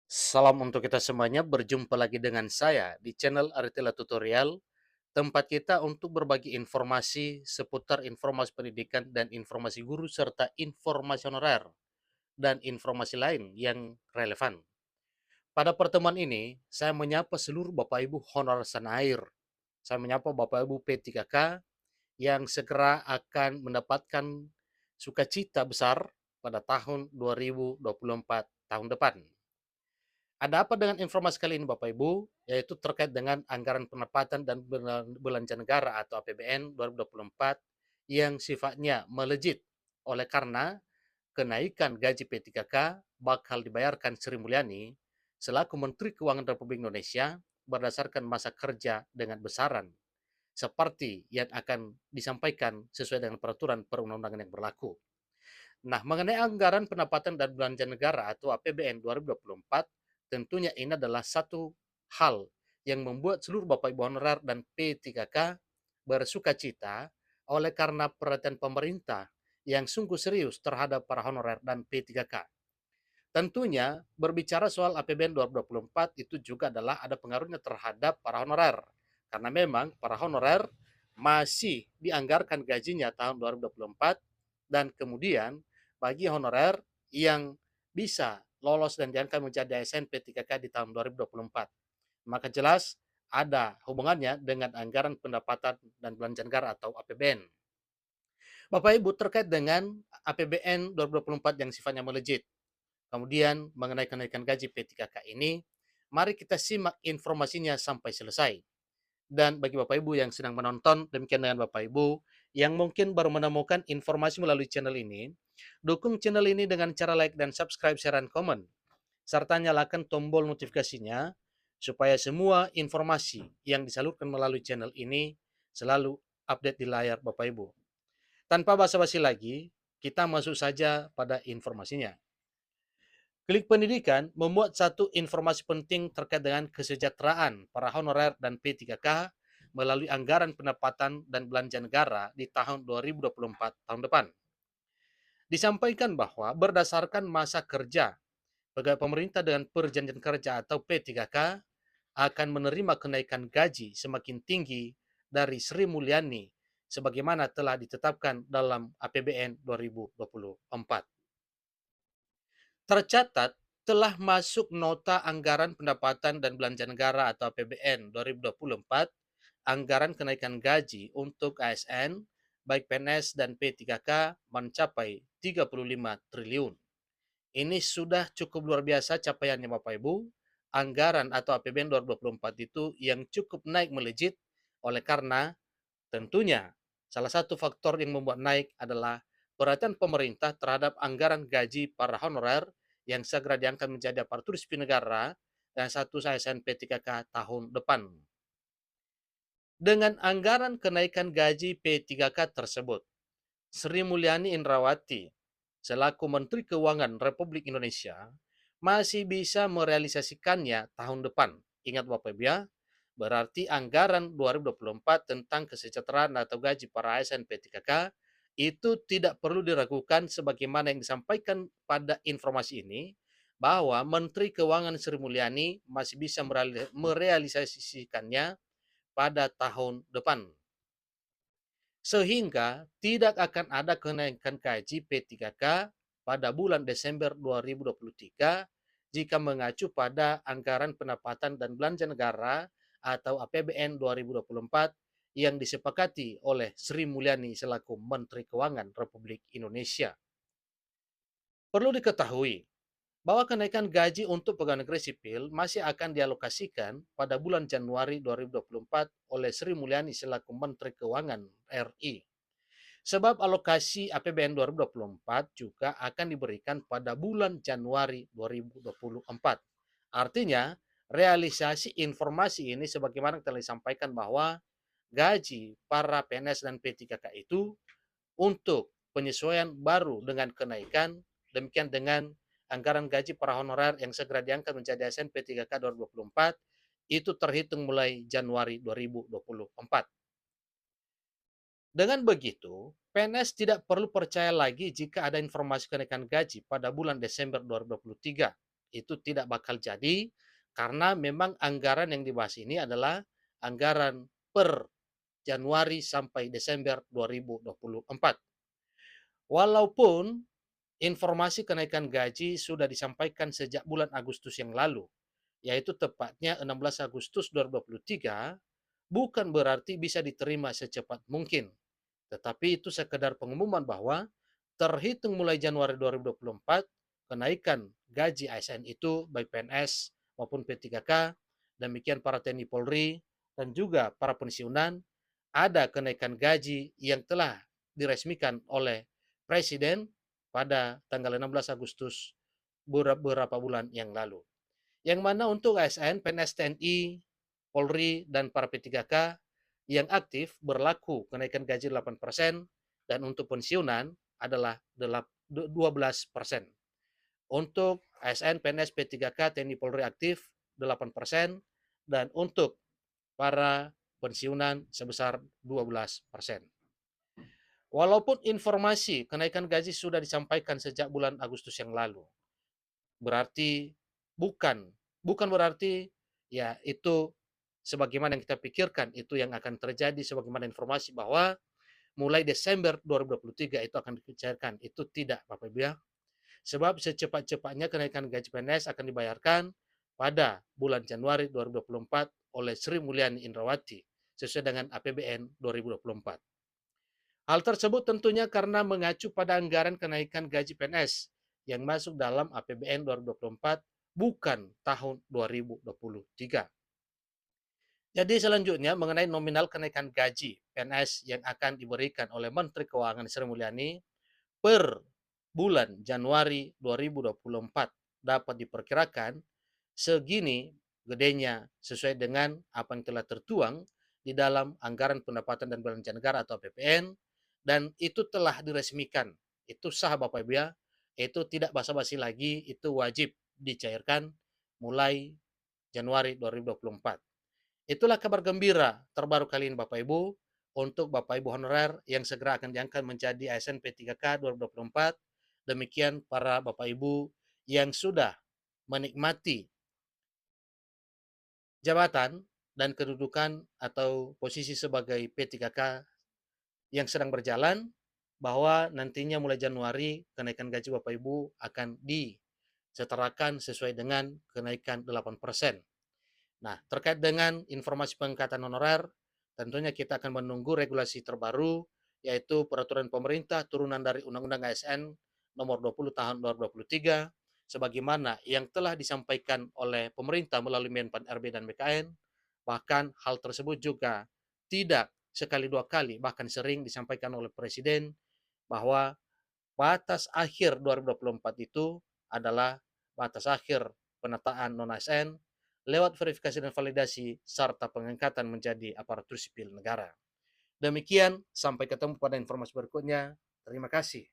Salam untuk kita semuanya, berjumpa lagi dengan saya di channel Aritila Tutorial, tempat kita untuk berbagi informasi seputar informasi pendidikan dan informasi guru serta informasi honorer dan informasi lain yang relevan. Pada pertemuan ini, saya menyapa seluruh Bapak Ibu honorer tanah air. Saya menyapa Bapak Ibu P3K yang segera akan mendapatkan sukacita besar pada tahun 2024 tahun depan. Ada apa dengan informasi kali ini Bapak Ibu? Yaitu terkait dengan anggaran pendapatan dan belanja negara atau APBN 2024 yang sifatnya melejit oleh karena kenaikan gaji P3K bakal dibayarkan Sri Mulyani selaku Menteri Keuangan Republik Indonesia berdasarkan masa kerja dengan besaran seperti yang akan disampaikan sesuai dengan peraturan perundang-undangan yang berlaku. Nah, mengenai anggaran pendapatan dan belanja negara atau APBN 2024, tentunya ini adalah satu hal yang membuat seluruh Bapak Ibu honorer dan P3K bersuka cita oleh karena perhatian pemerintah yang sungguh serius terhadap para honorer dan P3K. Tentunya berbicara soal APBN 2024 itu juga adalah ada pengaruhnya terhadap para honorer. Karena memang para honorer masih dianggarkan gajinya tahun 2024 dan kemudian bagi honorer yang bisa lolos dan diangkat menjadi ASN P3K di tahun 2024. Maka jelas ada hubungannya dengan anggaran pendapatan dan belanja negara atau APBN. Bapak Ibu terkait dengan APBN 2024 yang sifatnya melejit. Kemudian mengenai kenaikan gaji P3K ini, mari kita simak informasinya sampai selesai. Dan bagi Bapak Ibu yang sedang menonton, demikian dengan Bapak Ibu yang mungkin baru menemukan informasi melalui channel ini, dukung channel ini dengan cara like dan subscribe, share, dan komen. Serta nyalakan tombol notifikasinya supaya semua informasi yang disalurkan melalui channel ini selalu update di layar Bapak Ibu. Tanpa basa-basi lagi, kita masuk saja pada informasinya. Klik Pendidikan memuat satu informasi penting terkait dengan kesejahteraan para honorer dan P3K melalui anggaran pendapatan dan belanja negara di tahun 2024 tahun depan. Disampaikan bahwa berdasarkan masa kerja, pegawai pemerintah dengan perjanjian kerja atau P3K akan menerima kenaikan gaji semakin tinggi dari Sri Mulyani sebagaimana telah ditetapkan dalam APBN 2024. Tercatat telah masuk nota anggaran pendapatan dan belanja negara atau APBN 2024, anggaran kenaikan gaji untuk ASN, baik PNS dan P3K mencapai 35 triliun. Ini sudah cukup luar biasa capaiannya Bapak Ibu. Anggaran atau APBN 2024 itu yang cukup naik melejit oleh karena tentunya salah satu faktor yang membuat naik adalah perhatian pemerintah terhadap anggaran gaji para honorer yang segera diangkat menjadi aparatur sipil negara dan satu ASN P3K tahun depan. Dengan anggaran kenaikan gaji P3K tersebut, Sri Mulyani Indrawati selaku Menteri Keuangan Republik Indonesia masih bisa merealisasikannya tahun depan. Ingat Bapak Ibu ya, berarti anggaran 2024 tentang kesejahteraan atau gaji para ASN P3K itu tidak perlu diragukan sebagaimana yang disampaikan pada informasi ini bahwa Menteri Keuangan Sri Mulyani masih bisa merealisasikannya pada tahun depan. Sehingga tidak akan ada kenaikan gaji P3K pada bulan Desember 2023 jika mengacu pada anggaran pendapatan dan belanja negara atau APBN 2024 yang disepakati oleh Sri Mulyani selaku Menteri Keuangan Republik Indonesia. Perlu diketahui bahwa kenaikan gaji untuk pegawai negeri sipil masih akan dialokasikan pada bulan Januari 2024 oleh Sri Mulyani selaku Menteri Keuangan RI. Sebab alokasi APBN 2024 juga akan diberikan pada bulan Januari 2024. Artinya, realisasi informasi ini sebagaimana telah disampaikan bahwa gaji para PNS dan P3K itu untuk penyesuaian baru dengan kenaikan, demikian dengan anggaran gaji para honorer yang segera diangkat menjadi ASN P3K 2024 itu terhitung mulai Januari 2024. Dengan begitu, PNS tidak perlu percaya lagi jika ada informasi kenaikan gaji pada bulan Desember 2023. itu tidak bakal jadi karena memang anggaran yang dibahas ini adalah anggaran per Januari sampai Desember 2024. Walaupun informasi kenaikan gaji sudah disampaikan sejak bulan Agustus yang lalu, yaitu tepatnya 16 Agustus 2023, bukan berarti bisa diterima secepat mungkin. Tetapi itu sekedar pengumuman bahwa terhitung mulai Januari 2024, kenaikan gaji ASN itu baik PNS maupun P3K, demikian para TNI Polri, dan juga para pensiunan, ada kenaikan gaji yang telah diresmikan oleh Presiden pada tanggal 16 Agustus beberapa bulan yang lalu. Yang mana untuk ASN, PNS TNI, Polri, dan para P3K yang aktif berlaku kenaikan gaji 8% dan untuk pensiunan adalah 12%. Untuk ASN, PNS, P3K, TNI, Polri aktif 8% dan untuk para pensiunan sebesar 12%. Walaupun informasi kenaikan gaji sudah disampaikan sejak bulan Agustus yang lalu, berarti bukan bukan berarti ya itu sebagaimana yang kita pikirkan itu yang akan terjadi sebagaimana informasi bahwa mulai Desember 2023 itu akan dicairkan. Itu tidak, Bapak Ibu ya. Sebab secepat-cepatnya kenaikan gaji PNS akan dibayarkan pada bulan Januari 2024 oleh Sri Mulyani Indrawati sesuai dengan APBN 2024. Hal tersebut tentunya karena mengacu pada anggaran kenaikan gaji PNS yang masuk dalam APBN 2024 bukan tahun 2023. Jadi selanjutnya mengenai nominal kenaikan gaji PNS yang akan diberikan oleh Menteri Keuangan Sri Mulyani per bulan Januari 2024 dapat diperkirakan segini gedenya sesuai dengan apa yang telah tertuang di dalam anggaran pendapatan dan belanja negara atau APBN dan itu telah diresmikan. Itu sah Bapak Ibu ya. Itu tidak basa-basi lagi, itu wajib dicairkan mulai Januari 2024. Itulah kabar gembira terbaru kali ini Bapak Ibu untuk Bapak Ibu honorer yang segera akan diangkat menjadi ASN P3K 2024. Demikian para Bapak Ibu yang sudah menikmati jabatan dan kedudukan atau posisi sebagai P3K yang sedang berjalan bahwa nantinya mulai Januari kenaikan gaji Bapak Ibu akan disetarakan sesuai dengan kenaikan 8%. Nah, terkait dengan informasi pengangkatan honorer, tentunya kita akan menunggu regulasi terbaru, yaitu peraturan pemerintah turunan dari Undang-Undang ASN nomor 20 tahun 2023, sebagaimana yang telah disampaikan oleh pemerintah melalui Menpan RB dan BKN, bahkan hal tersebut juga tidak sekali dua kali, bahkan sering disampaikan oleh Presiden bahwa batas akhir 2024 itu adalah batas akhir penataan non-ASN lewat verifikasi dan validasi serta pengangkatan menjadi aparatur sipil negara. Demikian, sampai ketemu pada informasi berikutnya. Terima kasih.